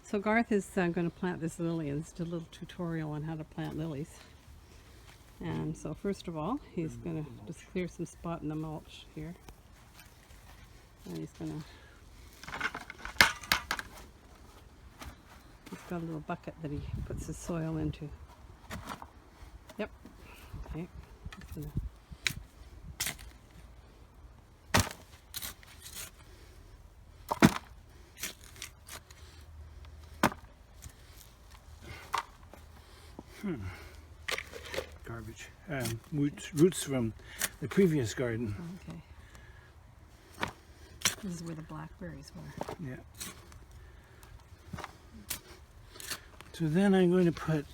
So Garth is going to plant this lily, and it's a little tutorial on how to plant lilies. And so first of all, he's going to just clear some spot in the mulch here. And he's going to, he's got a little bucket that he puts his soil into. Yep. Okay. He's gonna, Garbage. Roots from the previous garden. okay. This is where the blackberries were. Yeah. So then I'm going to put,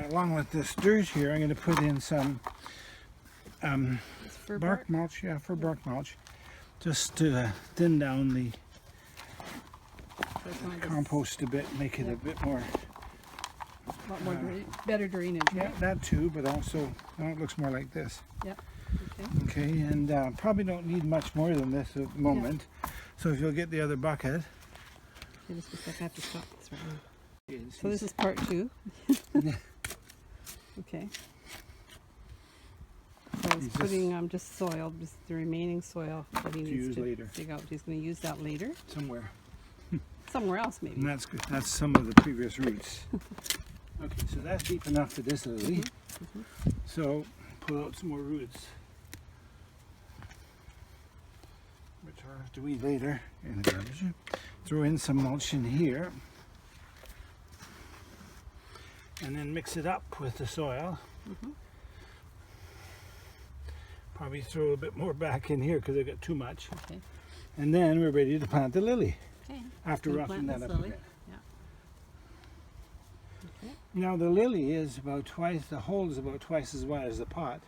along with this dirt here, I'm going to put in some bark mulch. Yeah, for bark mulch, just to thin down the compost a bit, make it a bit more. A lot more better drainage, right? Yeah, that too, but also now it looks more like this. Yep. Okay, and probably don't need much more than this at the moment. Yeah. So if you'll get the other bucket. Okay, just a sec, I have to stop this right now. So this is part 2. Okay. So he's putting just soil, just the remaining soil that he needs to later. dig out. He's going to use that later. Somewhere. Somewhere else, maybe. And that's good. That's some of the previous roots. Okay, so that's deep enough for this lily. So pull out some more roots, which I'll have to weed later in the garbage. Throw in some mulch in here, and then mix it up with the soil. Probably throw a bit more back in here because I got too much. Okay. And then we're ready to plant the lily. Okay. After roughing that up a bit. Yeah. Okay. Now the lily is about twice, the hole is about twice as wide as the pot,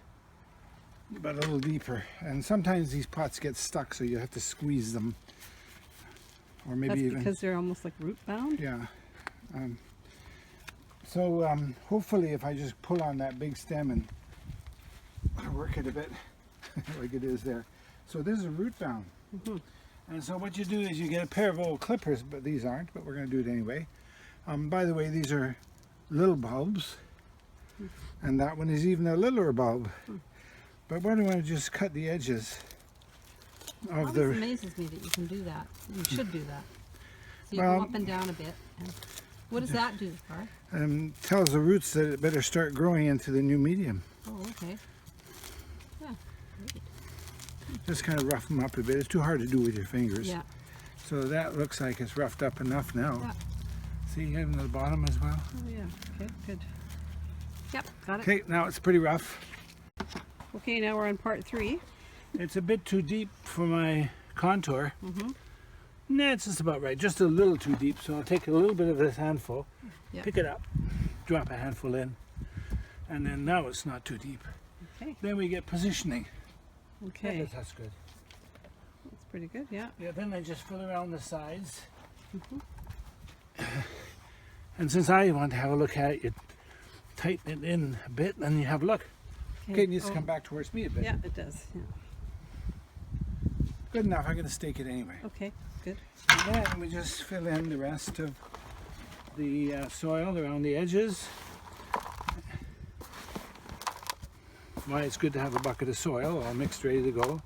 but a little deeper. And sometimes these pots get stuck, so you have to squeeze them. Or maybe That's even because they're almost like root bound? Yeah. So hopefully if I just pull on that big stem and work it a bit, like it is there. So this is a root bound. And so what you do is you get a pair of old clippers, but these aren't, but we're going to do it anyway. By the way, these are little bulbs, and that one is even a littler bulb. But what I want to just cut the edges of the... It amazes me that you can do that. You should do that. So you Well, go up and down a bit. And what does that do, Garth? Tells the roots that it better start growing into the new medium. Oh, okay. Yeah, great. Just kind of rough them up a bit. It's too hard to do with your fingers. Yeah. So that looks like it's roughed up enough now. Yeah. See, even the bottom as well. Oh, yeah. Okay, good. Yep, got it. Okay, now it's pretty rough. Okay, now we're on part 3. It's a bit too deep for my contour. Nah, it's just about right. Just a little too deep. So I'll take a little bit of this handful, pick it up, drop a handful in, and then now it's not too deep. Okay. Then we get positioning. Okay. That's good. That's pretty good, yeah. Yeah, then I just fill around the sides. And since I want to have a look at it, you tighten it in a bit, and you have a look. Okay, it needs to come back towards me a bit. Yeah, it does. Yeah. Good enough. I'm going to stake it anyway. Okay, good. And then we just fill in the rest of the soil around the edges. Why it's good to have a bucket of soil all mixed, ready to go.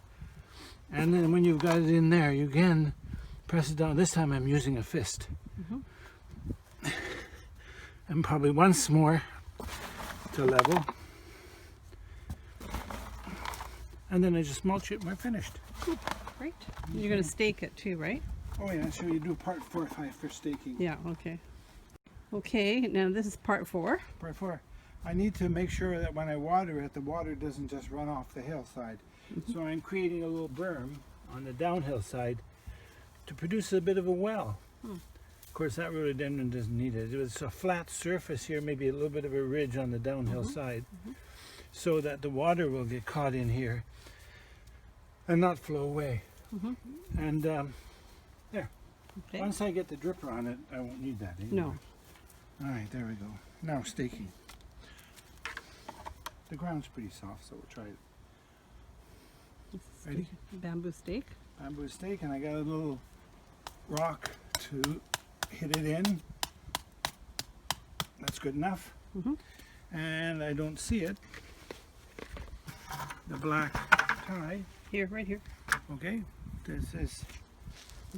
And then when you've got it in there, you again press it down. This time I'm using a fist. And probably once more to level. And then I just mulch it and we're finished. Great. You're going to stake it too, right? Oh yeah, so you do part 4 or 5 for staking. Yeah, okay. Okay, now this is part 4. Part 4. I need to make sure that when I water it, the water doesn't just run off the hillside. So I'm creating a little berm on the downhill side to produce a bit of a well. Of course, that rhododendron doesn't need it. It's a flat surface here, maybe a little bit of a ridge on the downhill side, so that the water will get caught in here and not flow away. And there. Okay. Once I get the dripper on it, I won't need that anymore. No. All right, there we go. Now staking. The ground's pretty soft, so we'll try it. Ready? Bamboo stake. Bamboo stake, and I got a little rock to hit it in. That's good enough. Mhm. And I don't see it. The black tie. Here, right here. Okay. This is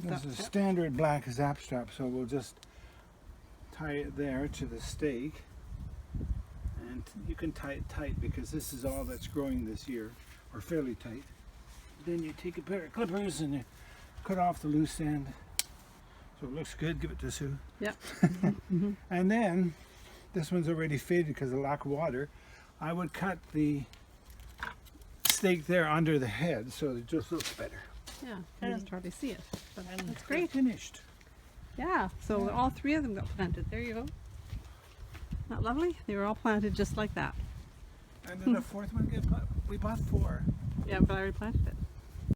Zap a strap. standard black zap strap, so we'll just tie it there to the stake. And you can tie it tight because this is all that's growing this year, or fairly tight. Then you take a pair of clippers and you cut off the loose end. So it looks good. Give it to Sue. Yep. And then, this one's already faded because of lack of water. I would cut the stake there under the head so it just looks better. Yeah, I just hardly see it. But And that's they're great. finished. Yeah, so all three of them got planted. There you go. Not lovely? They were all planted just like that. And then the fourth one, we bought 4. Yeah, but I already planted it.